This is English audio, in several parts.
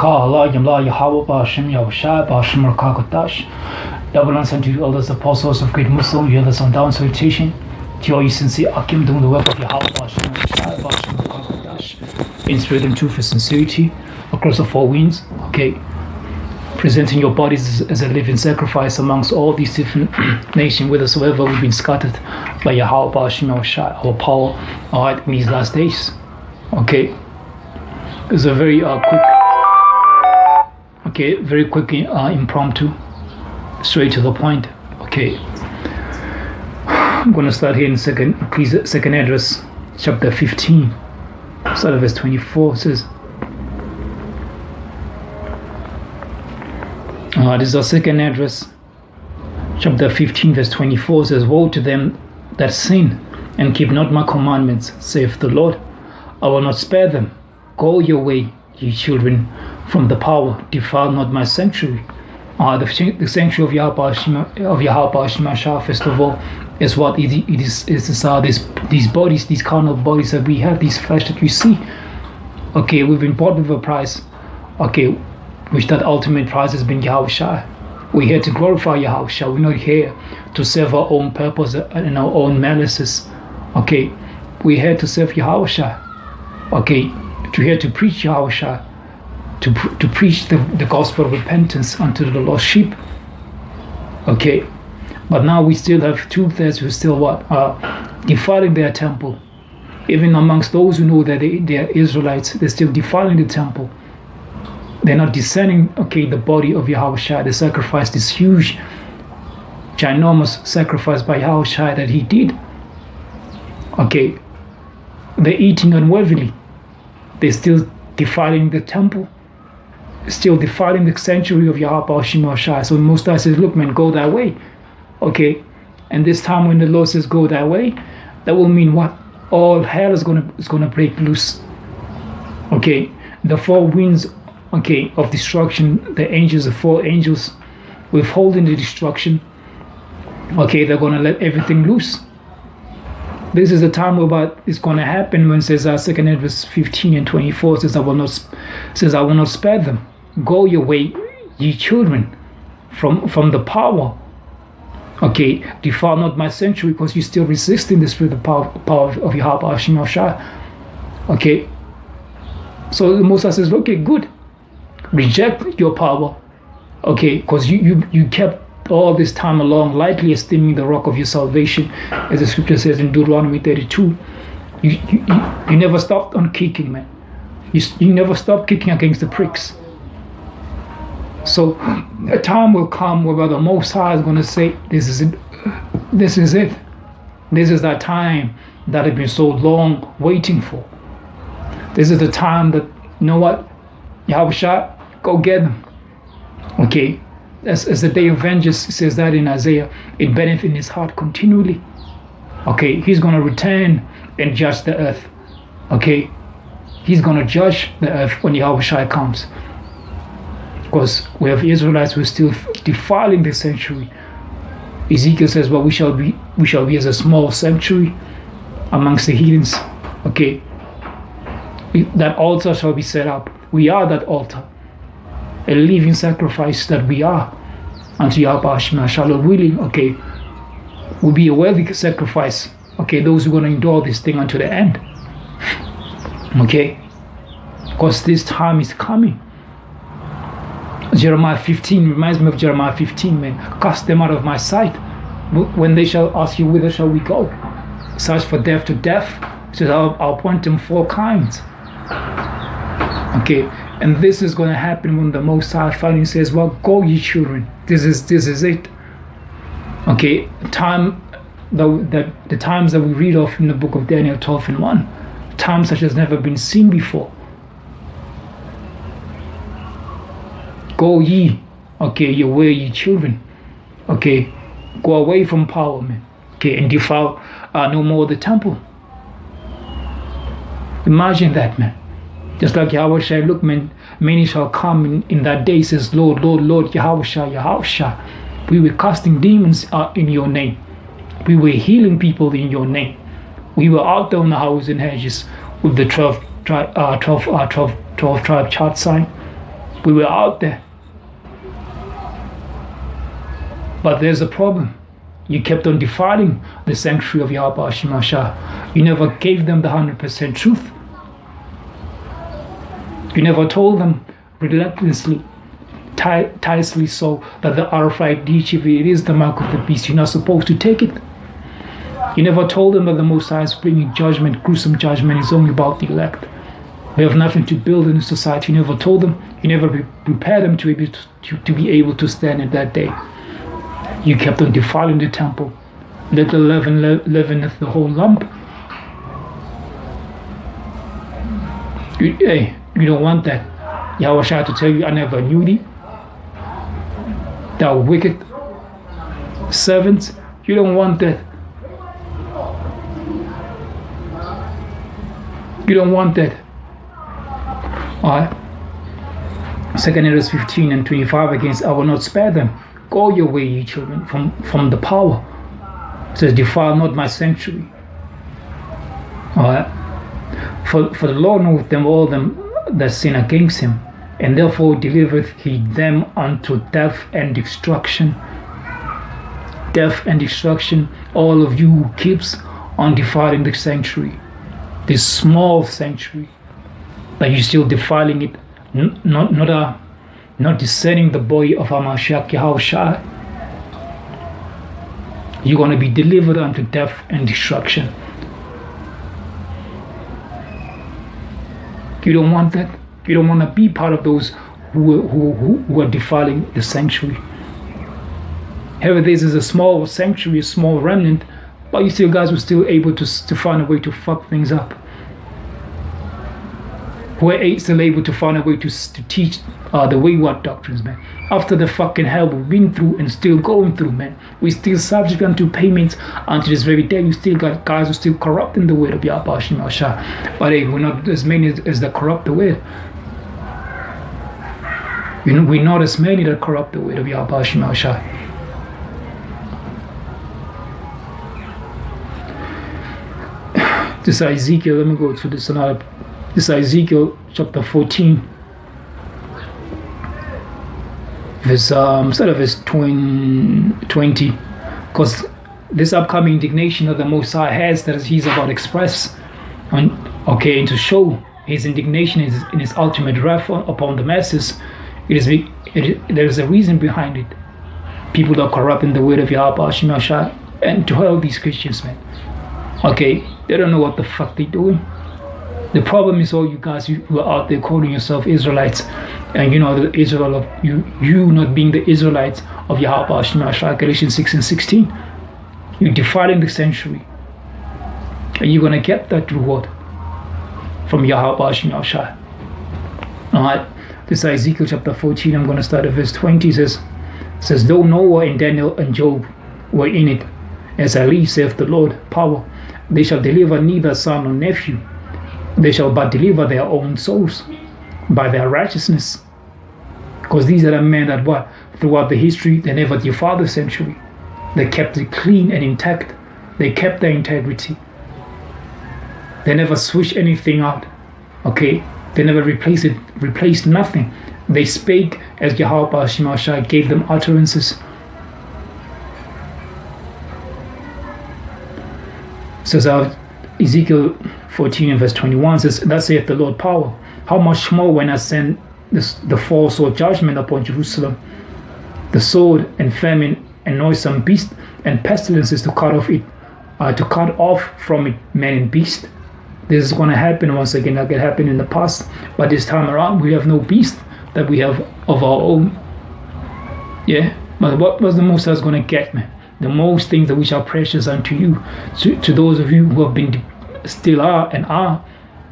Double answer to you, elders, apostles of great Muslim, you others on down salutation. To all you sincere Akim doing the work of Yahawah, in spirit and truth and sincerity across the four winds. Okay. Presenting your bodies as a living sacrifice amongst all these different nations, whithersoever we've been scattered by Yahawah, our power, alright, in these last days. Okay. It's a very quick, impromptu, straight to the point. Okay. I'm going to start here in second address, chapter 15. Start of verse 24. It says, this is our second address, chapter 15, verse 24. It says, woe to them that sin and keep not my commandments, saith the Lord. I will not spare them. Go your way, ye children, from the power. Defile not my sanctuary. The sanctuary of Yahawah, first of all, is what it is these bodies, these carnal bodies that we have, these flesh that we see. Okay, we've been bought with a price. Okay, which that ultimate price has been Yahawah. We're here to glorify Yahawah. We're not here to serve our own purpose and our own malices. Okay, we're here to serve Yahawah. Okay, we're here to preach Yahawah. To preach the gospel of repentance unto the lost sheep. Okay, but now we still have truth who still defiling their temple. Even amongst those who know that they are Israelites, they're still defiling the temple. They're not discerning, the body of Yahawah. They sacrificed this huge, ginormous sacrifice by Yahawah that he did. Okay, they're eating unworthily. They're still defiling the temple, still defiling the sanctuary of Yahawah. So most times says, look, man, go that way. Okay, and this time when the Lord says go that way, that will mean what? All hell is gonna break loose. Okay, the four winds, of destruction, the four angels withholding the destruction. Okay, they're gonna let everything loose. This is the time where it's gonna happen when it says second verse 15 and 24 says I will not spare them. Go your way, ye children, from the power. Okay, defile not my sanctuary, because you're still resisting the spirit of power of Yahawah. Okay, so the Moses says, okay, good, reject your power. Okay, because you kept all this time along lightly esteeming the rock of your salvation, as the scripture says in Deuteronomy 32. You never stopped on kicking, man. You never stopped kicking against the pricks. So a time will come where the Most High is going to say, this is it. This is it. This is that time that I've been so long waiting for. This is the time that, you know what, Yahawah, go get them. Okay, as the day of vengeance, says that in Isaiah, it burneth in his heart continually. Okay, he's going to return and judge the earth. Okay, he's going to judge the earth when Yahawah comes. Because we have Israelites who are still defiling the sanctuary. Ezekiel says, well, we shall be as a small sanctuary amongst the heathens. Okay, that altar shall be set up. We are that altar, a living sacrifice that we are unto Yahawah. Shall willing, will be a worthy sacrifice. Okay, those who are going to endure this thing unto the end. Okay, because this time is coming. Jeremiah 15 reminds me of Jeremiah 15, man. Cast them out of my sight. When they shall ask you, whither shall we go? Search for death to death. He says, I'll appoint them 4 kinds. Okay, and this is going to happen when the Most High finally says, well, go ye children. This is it. Okay, the times that we read of in the book of Daniel 12 and 1, times such as never been seen before. Go ye, your way, ye children. Okay, go away from power, man. Okay, and defile no more the temple. Imagine that, man. Just like Yahawah said, look, man, many shall come in that day, says, Lord, Lord, Lord, Yahawah. We were casting demons in your name. We were healing people in your name. We were out there on the highways and hedges with the 12 tribe chart sign. We were out there. But there's a problem. You kept on defiling the sanctuary of Yahweh Shemashah. You never gave them the 100% truth. You never told them relentlessly, tirelessly so, that the RIFID, it is the mark of the beast. You're not supposed to take it. You never told them that the Most High is bringing judgment, gruesome judgment, is only about the elect. We have nothing to build in the society. You never told them. You never prepared them to be able to stand in that day. You kept on defiling the temple. Little leaveneth the whole lump. You don't want that. Yahweh shall to tell you, I never knew thee. Thou wicked servants. You don't want that. You don't want that. Alright. 2 Esdras 15 and 25 against, I will not spare them. Go your way, ye children, from the power. It says, defile not my sanctuary. Alright. For the Lord knoweth them all them that sin against him, and therefore delivereth he them unto death and destruction. Death and destruction, all of you who keeps on defiling the sanctuary. This small sanctuary, but you're still defiling it, not discerning the body of Hamashiach Yahushua. You're going to be delivered unto death and destruction. You don't want that. You don't want to be part of those who are defiling the sanctuary. However, this is a small sanctuary, a small remnant, but you still guys were still able to find a way to fuck things up. We're still able to find a way to teach the wayward doctrines, man. After the fucking hell we've been through and still going through, man. We still subject unto payments unto this very day. You still got guys who still corrupting the word of Yahweh Shemashah. But hey, we're not as many as that corrupt the word. We're not as many that corrupt the word of Yahweh Shemashah. This Ezekiel, let me go to this another. This Ezekiel chapter 14. Instead of verse 20, because this upcoming indignation that the Most High has, that he's about to express, and to show his indignation in his ultimate wrath upon the masses, there is a reason behind it. People are corrupting the word of Yahweh Shemashah, and to hell these Christians, man. They don't know what the fuck they're doing. The problem is all you guys who are out there calling yourself Israelites, and the Israel of you not being the Israelites of Yahweh Shemashah, Galatians 6 and 16. You're defiling the sanctuary, and you're gonna get that reward from Yahweh Shemashah. Alright, this is Ezekiel chapter 14. I'm gonna start at verse 20. It says, though Noah and Daniel and Job were in it, as I live, saith the Lord, power, they shall deliver neither son nor nephew. They shall but deliver their own souls by their righteousness. Because these are the men that throughout the history, they never defiled the sanctuary. They kept it clean and intact. They kept their integrity. They never switched anything out. They never replaced nothing. They spake as Yahweh Shemashah gave them utterances. Says Ezekiel 14 and verse 21 says, thus saith the Lord power, how much more when I send the false sword judgment upon Jerusalem, the sword and famine and noisome beast and pestilences to cut off from it man and beast. This is going to happen once again, like it happened in the past, but this time around we have no beast that we have of our own. But what was the most I was going to get, man? The most things that which are precious unto you, to those of you who have been, still are,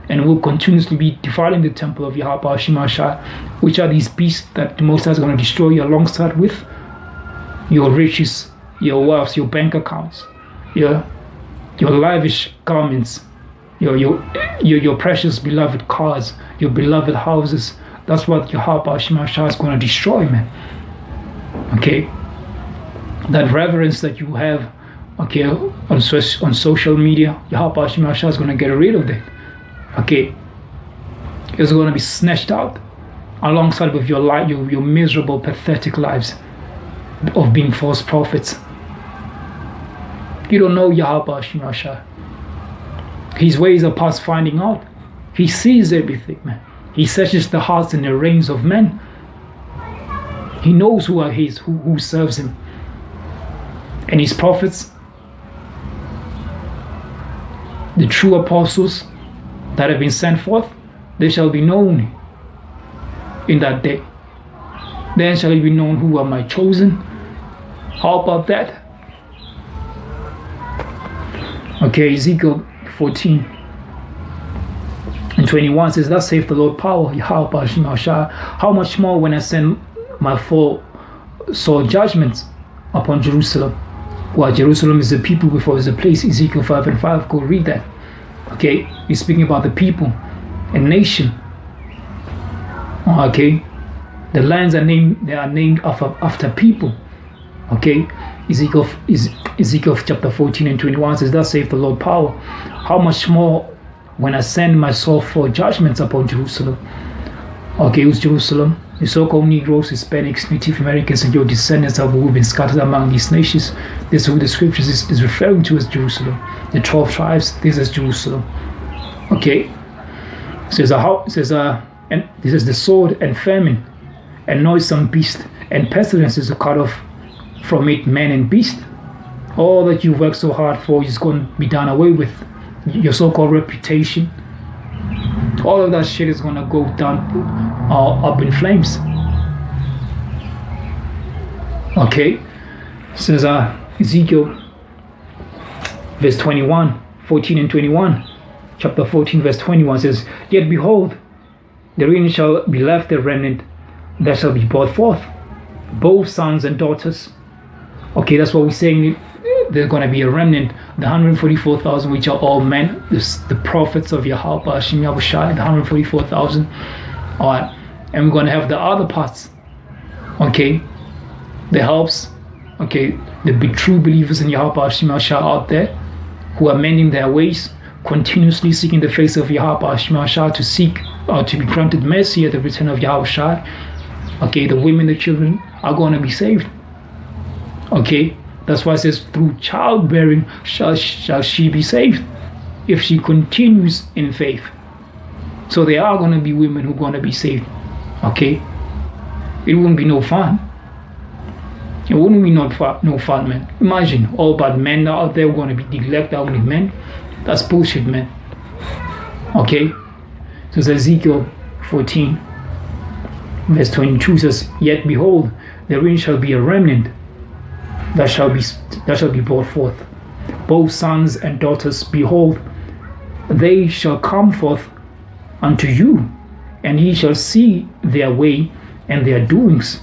and will continuously be defiling the temple of Yahweh Shemashah, which are these beasts that the Most High is going to destroy you alongside with your riches, your wealth, your bank accounts, your lavish garments, your precious beloved cars, your beloved houses. That's what Yahweh Shemashah is going to destroy, man. That reverence that you have, on social media, Yahweh Shemashah is going to get rid of that. It's going to be snatched out. alongside with your life, your miserable, pathetic lives of being false prophets. You don't know Yahweh Shemashah. His ways are past finding out. He sees everything, man. He searches the hearts and the reins of men. He knows who are his, who serves him. And his prophets, the true apostles that have been sent forth, they shall be known in that day. Then shall it be known who are my chosen. How about that? Okay, Ezekiel 14 and 21 says, thus saith the Lord power, Yahweh Shemashah, how much more when I send my full sore judgments upon Jerusalem. Well, Jerusalem is the people before it's a place. Ezekiel 5 and 5, go read that. Okay, he's speaking about the people and nation. Okay, the lands are named, they are named after people. Okay, Ezekiel chapter 14 and 21 says, thus saith the Lord power, how much more when I send my soulful judgments upon Jerusalem. Okay, who's Jerusalem? The so-called Negroes, Hispanics, Native Americans, and your descendants who have been scattered among these nations. This is who the scriptures is referring to as Jerusalem. The 12 tribes, this is Jerusalem. Okay, and this is the sword and famine and noisome beast and pestilences are cut off from it, man and beast. All that you worked so hard for is going to be done away with. Your so-called reputation, all of that shit is going to go down up in flames. Okay, says Ezekiel verse 21, 14 and 21, chapter 14 verse 21 says, yet behold, therein shall be left a remnant that shall be brought forth, both sons and daughters. Okay, that's what we're saying. There's going to be a remnant, the 144,000, which are all men, the prophets of Yahweh, Shem Yahushai, the 144,000. All right, and we're going to have the other parts, okay, the helps, okay, the true believers in Yahweh, Shem Yahushai out there, who are mending their ways, continuously seeking the face of Yahweh, Shem Yahushai, to seek to be granted mercy at the return of Yahushai. Okay, the women, the children are going to be saved. Okay, that's why it says through childbearing shall she be saved, if she continues in faith. So there are going to be women who are going to be saved. Okay, it won't be no fun. It wouldn't be no fun, man. Imagine all bad men out there going to be neglected only men. That's bullshit, man. Okay, so it's Ezekiel 14 verse 22 says, yet behold, therein shall be a remnant that shall be brought forth, both sons and daughters. Behold, they shall come forth unto you, and ye shall see their way and their doings,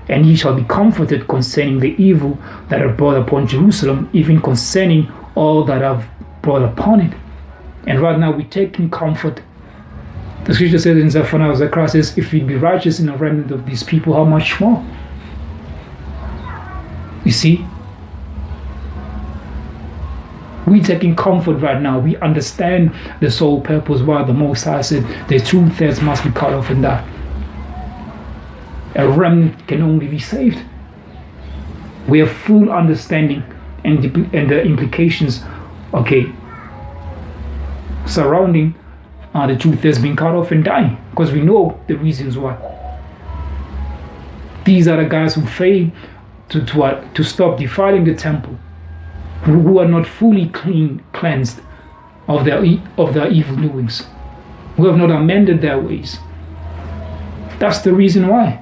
and ye shall be comforted concerning the evil that are brought upon Jerusalem, even concerning all that have brought upon it. And right now we're taking comfort. The scripture says in Zechariah says, if we be righteous in the remnant of these people, how much more? You see, we're taking comfort right now. We understand the sole purpose why the Most High said the two-thirds must be cut off and die. A remnant can only be saved. We have full understanding and the implications, okay, surrounding the two-thirds being cut off and dying, because we know the reasons why. These are the guys who fail to stop defiling the temple, who are not fully cleansed of their evil doings, who have not amended their ways. That's the reason why.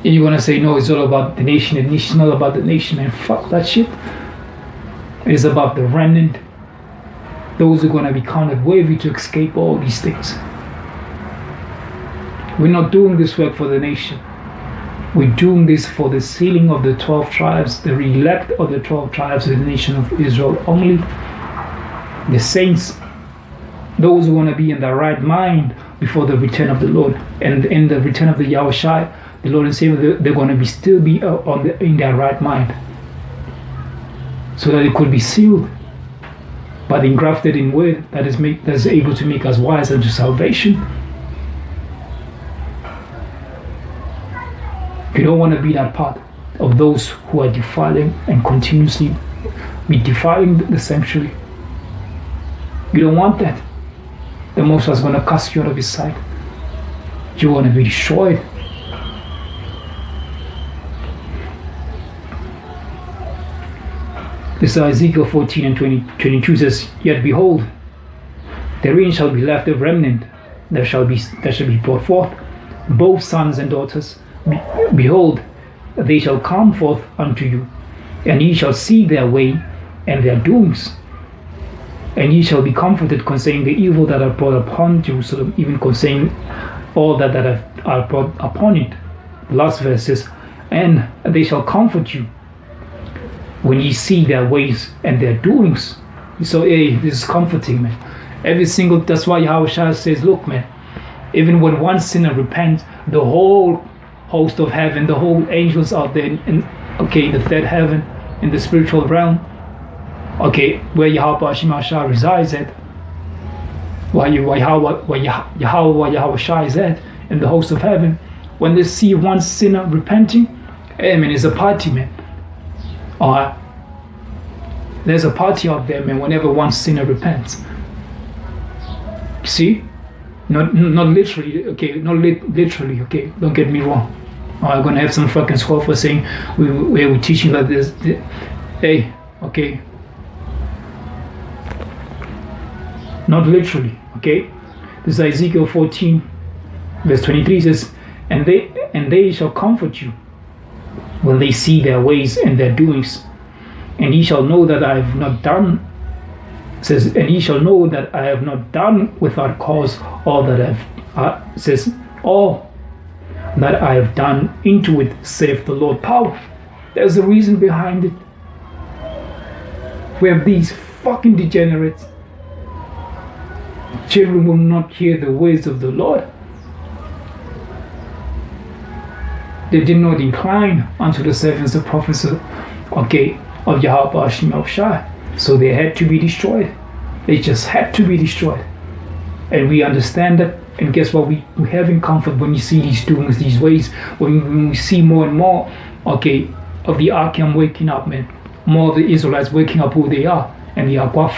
And you're gonna say, no, it's all about the nation, and it's not about the nation, man. Fuck that shit. It is about the remnant, those who are gonna be counted worthy to escape all these things. We're not doing this work for the nation. We're doing this for the sealing of the 12 tribes, the elect of the 12 tribes of the nation of Israel only. The saints, those who want to be in the right mind before the return of the Lord, and in the return of the Yahushai, the Lord and Savior, they're going to be still be in their right mind, so that it could be sealed. but engrafted in word that is able to make us wise unto salvation. You don't want to be that part of those who are defiling and continuously defiling the sanctuary. You don't want that. The Most High is going to cast you out of His sight. You want to be destroyed. This Ezekiel 14 and 22 says, Yet behold, therein shall be left a remnant that shall be brought forth, both sons and daughters. Behold, they shall come forth unto you, and ye shall see their way and their doings. And ye shall be comforted concerning the evil that are brought upon Jerusalem, even concerning all that are brought upon it. The last verse says, And they shall comfort you when ye see their ways and their doings. So this is comforting, man. That's why Yahawadah says, look, man, even when one sinner repents, the whole host of heaven, the whole angels out there in the third heaven, in the spiritual realm, where Yahawadah resides at, where Yahawadah is at, in the host of heaven, when they see one sinner repenting, man, it's a party, man. There's a party out there, man, whenever one sinner repents. See? Not literally, literally, don't get me wrong. I'm gonna have some fucking score for saying we're teaching like this. Not literally, This is Ezekiel 14, verse 23 says, And they shall comfort you when they see their ways and their doings, and ye shall know that I have not done. Says, and ye shall know that I have not done without cause all that all that I have done into it, saith the Lord. Power. There's a reason behind it. We have these fucking degenerates. Children will not hear the ways of the Lord. They did not incline unto the servants of prophecy, of Yahawadah, so they had to be destroyed. They just had to be destroyed. And we understand that, and guess what? We have in comfort when you see these doings, these ways, when we see more and more, of the Archean waking up, man. More of the Israelites waking up who they are, and the Agwaf,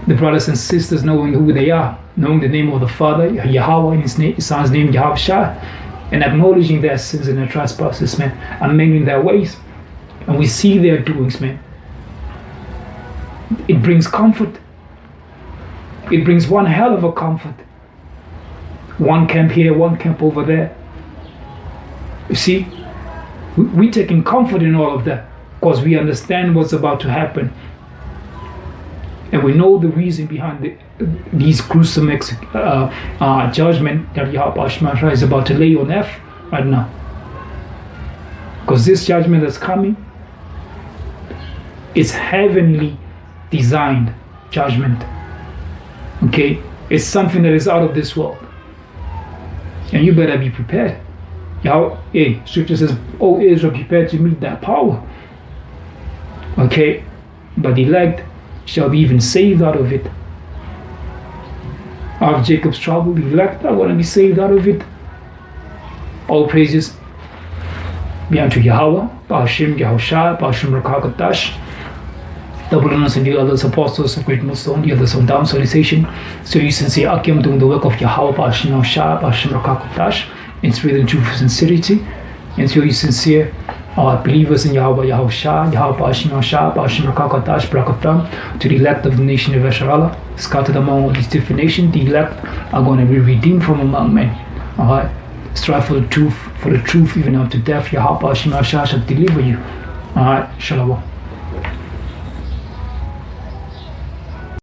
the brothers and sisters knowing who they are, knowing the name of the Father, Yahweh, and His Son's name, Yahawadah, and acknowledging their sins and their trespasses, man, and amending their ways. And we see their doings, man. It brings comfort. It brings one hell of a comfort. One camp here, one camp over there. You see, we're taking comfort in all of that because we understand what's about to happen. And we know the reason behind these gruesome judgment that Yahawadah is about to lay on earth right now. Because this judgment that's coming is heavenly designed judgment. It's something that is out of this world. And you better be prepared. Scripture says, O Israel, prepare to meet that power. But the elect shall be even saved out of it. Out of Jacob's trouble, the elect are going to be saved out of it. All praises be unto Yahweh, Ba'ashim Yahushua, Ba'ashim Rakakatash, the Bulans and the others apostles of great milestone, the others on down salutation. So you sincere Akim doing the work of Yahweh, Ba'ashim Yahushua, Ba'ashim Rakakatash, in spirit and truth and sincerity. And so you sincere believers in Yahweh, Yahushua, Yahweh, Ba'ashim Yahushua, Ba'ashim Rakakatash, Brakafram, to the elect of the nation of Israel, scattered among all these different nations, the elect are going to be redeemed from among men. Strive for the truth even unto death. Yahweh, Ba'ashim Yahushua shall deliver you. Shalom.